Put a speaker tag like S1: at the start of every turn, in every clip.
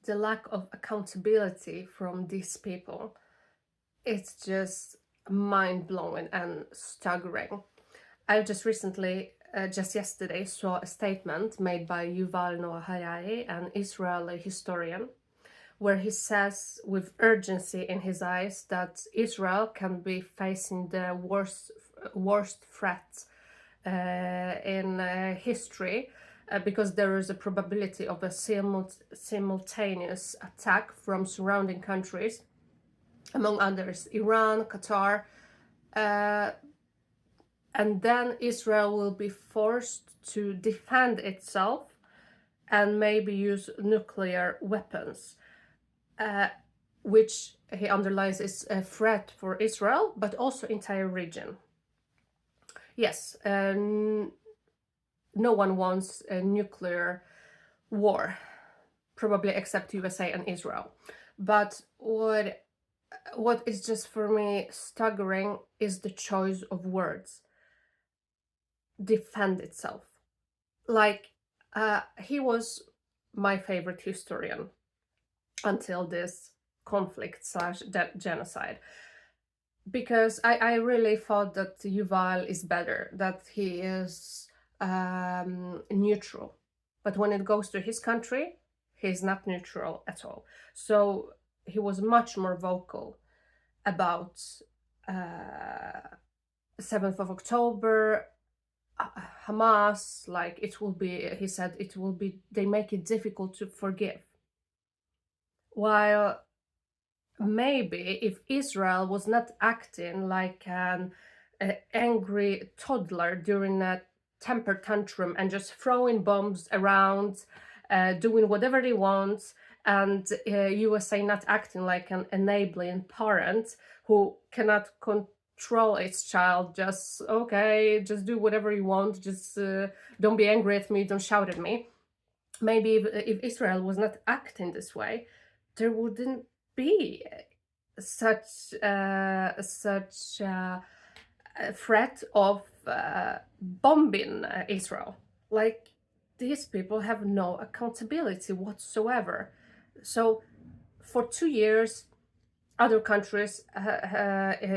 S1: the lack of accountability from these people, it's just mind-blowing and staggering. I just recently, just yesterday, saw a statement made by Yuval Noah Harari, an Israeli historian, where he says with urgency in his eyes that Israel can be facing the worst threat in history, because there is a probability of a simultaneous attack from surrounding countries, among others Iran, Qatar, and then Israel will be forced to defend itself and maybe use nuclear weapons, which he underlines is a threat for Israel, but also entire region. Yes, no one wants a nuclear war, probably except USA and Israel. But what is just for me staggering is the choice of words. Defend itself. Like, he was my favorite historian until this conflict / genocide, because I really thought that Yuval is better, that he is neutral. But when it goes to his country, he's not neutral at all. So he was much more vocal about 7th of October, Hamas, like it will be, he said, it will be, they make it difficult to forgive. While maybe if Israel was not acting like an angry toddler during a temper tantrum and just throwing bombs around, doing whatever they want, and USA not acting like an enabling parent who cannot control its child, just okay, just do whatever you want, just don't be angry at me, don't shout at me. Maybe if Israel was not acting this way, there wouldn't be such a threat of bombing Israel. Like, these people have no accountability whatsoever. So for 2 years, other countries,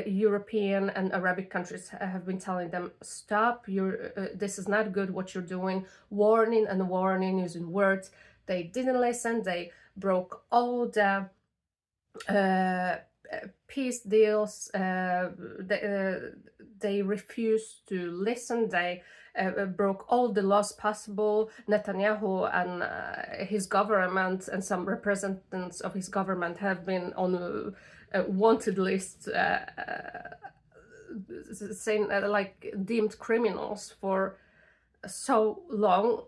S1: European and Arabic countries, have been telling them, stop, this is not good what you're doing, warning and warning, using words. They didn't listen. They broke all the peace deals. They refused to listen. They broke all the laws possible. Netanyahu and his government and some representatives of his government have been on a wanted list, saying like deemed criminals for so long,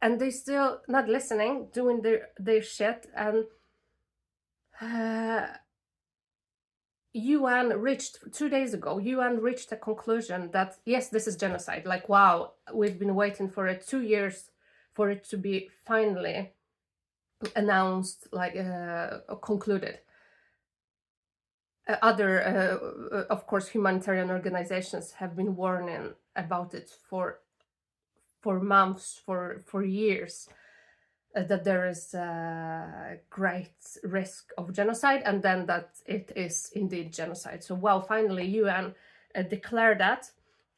S1: and they still not listening, doing their shit. And UN reached 2 days ago, UN reached a conclusion that yes, this is genocide. Like, wow, we've been waiting for it 2 years for it to be finally announced, like concluded. Other, of course, humanitarian organizations have been warning about it for months, for years, that there is a great risk of genocide, and then that it is indeed genocide. So, well, finally, UN declared that.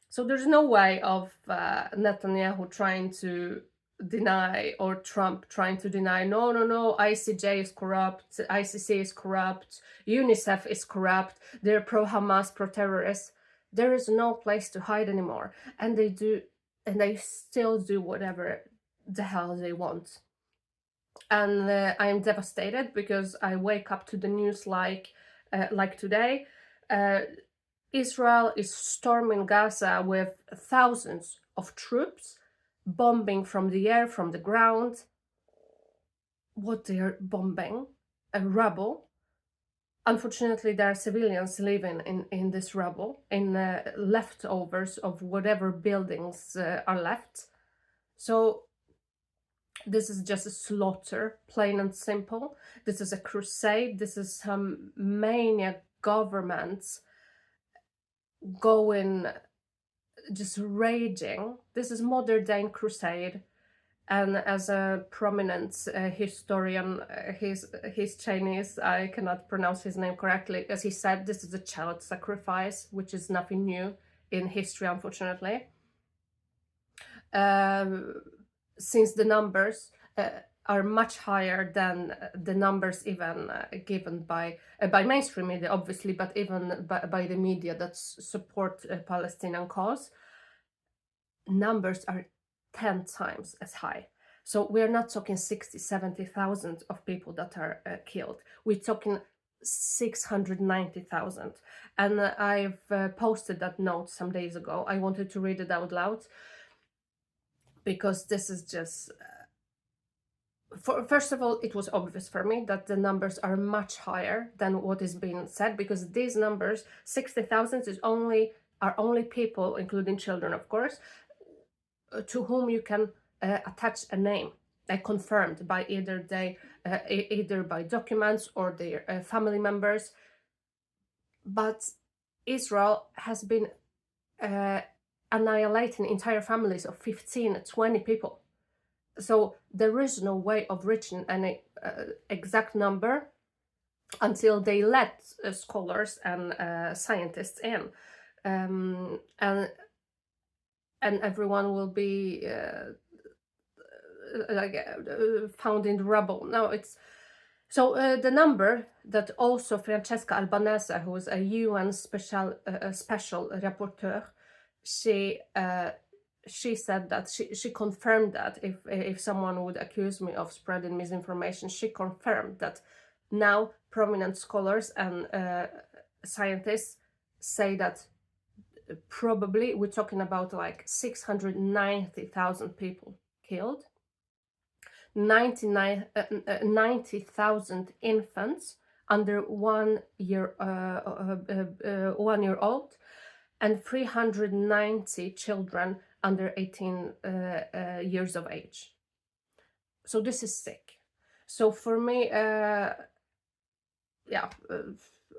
S1: So there's no way of Netanyahu trying to deny, or Trump trying to deny, no, ICJ is corrupt, ICC is corrupt, UNICEF is corrupt, they're pro-Hamas, pro-terrorists. There is no place to hide anymore. And they still do whatever the hell they want. And I am devastated, because I wake up to the news like today. Israel is storming Gaza with thousands of troops, bombing from the air, from the ground. What they're bombing? Rubble. Unfortunately, there are civilians living in this rubble, in leftovers of whatever buildings are left. So this is just a slaughter, plain and simple. This is a crusade. This is some maniac governments going, just raging. This is modern day crusade, And as a prominent historian, he's Chinese. I cannot pronounce his name correctly. As he said, this is a child sacrifice, which is nothing new in history, unfortunately. Since the numbers are much higher than the numbers even given by mainstream media, obviously, but even by the media that support Palestinian cause, numbers are 10 times as high. So we're not talking 60, 70,000 of people that are killed. We're talking 690,000. And I've posted that note some days ago. I wanted to read it out loud because this is just... first of all, it was obvious for me that the numbers are much higher than what is being said, because these numbers, 60,000, are only people, including children, of course, to whom you can attach a name, confirmed by either by documents or their family members. But Israel has been annihilating entire families of 15, 20 people. So there is no way of reaching any exact number until they let scholars and scientists in, and everyone will be found in rubble. No, it's so the number that also Francesca Albanese, who is a UN special rapporteur, she said that she confirmed that if someone would accuse me of spreading misinformation, she confirmed that now prominent scholars and scientists say that probably we're talking about like 690,000 people killed, 90,000 infants under 1 year 1 year old, and 390 children under 18 years of age. So this is sick. So for me,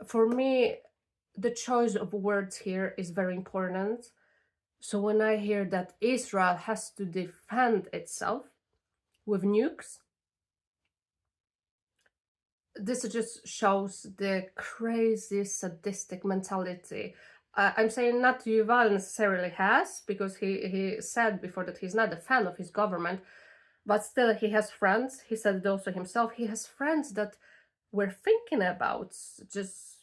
S1: for me, the choice of words here is very important. So when I hear that Israel has to defend itself with nukes, this just shows the crazy sadistic mentality. I'm saying not Yuval necessarily has, because he said before that he's not a fan of his government, but still he has friends. He said it also himself. He has friends that were thinking about just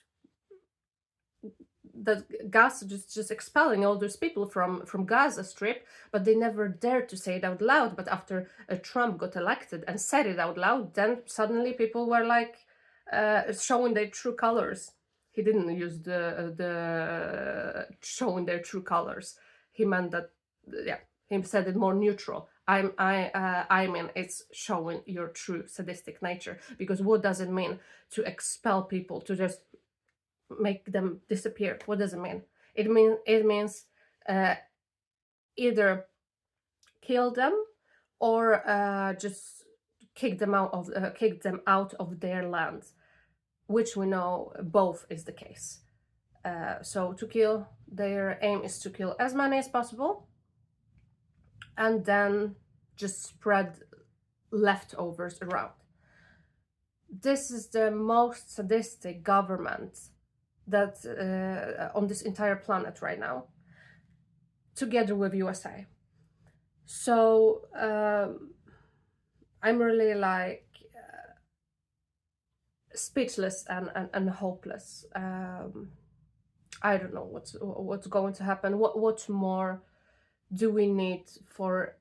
S1: that Gaza, just expelling all those people from Gaza Strip, but they never dared to say it out loud. But after Trump got elected and said it out loud, then suddenly people were like showing their true colors. He didn't use the showing their true colors. He meant that, he said it more neutral. I mean, it's showing your true sadistic nature. Because what does it mean to expel people, to just make them disappear? What does it mean? It means either kill them or just kick them out of their land, which we know both is the case. So to kill, their aim is to kill as many as possible, and then just spread leftovers around. This is the most sadistic government that on this entire planet right now, together with USA. So I'm really like speechless and hopeless. I don't know what's going to happen. What more do we need for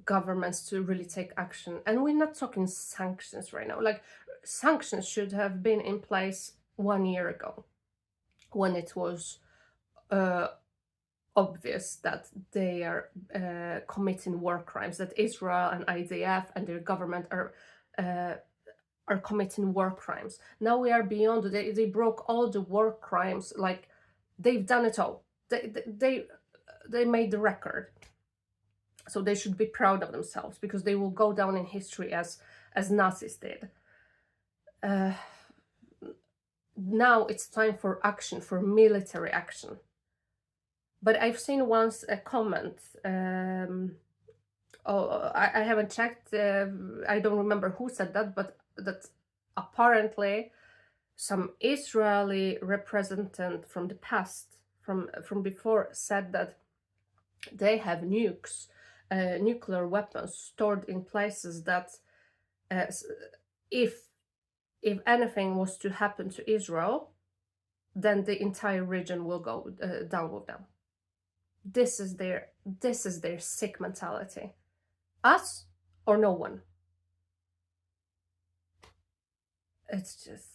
S1: governments to really take action? And we're not talking sanctions right now. Like, sanctions should have been in place 1 year ago, when it was obvious that they are committing war crimes, that Israel and IDF and their government are committing war crimes. Now we are beyond. They broke all the war crimes. Like, they've done it all. They made the record. So they should be proud of themselves, because they will go down in history as Nazis did. Now it's time for action, for military action. But I've seen once a comment oh, I haven't checked. I don't remember who said that, but that apparently some Israeli representative from the past, from before, said that they have nuclear weapons stored in places that, uh, if anything was to happen to Israel, then the entire region will go down with them. This is their sick mentality. Us or no one. It's just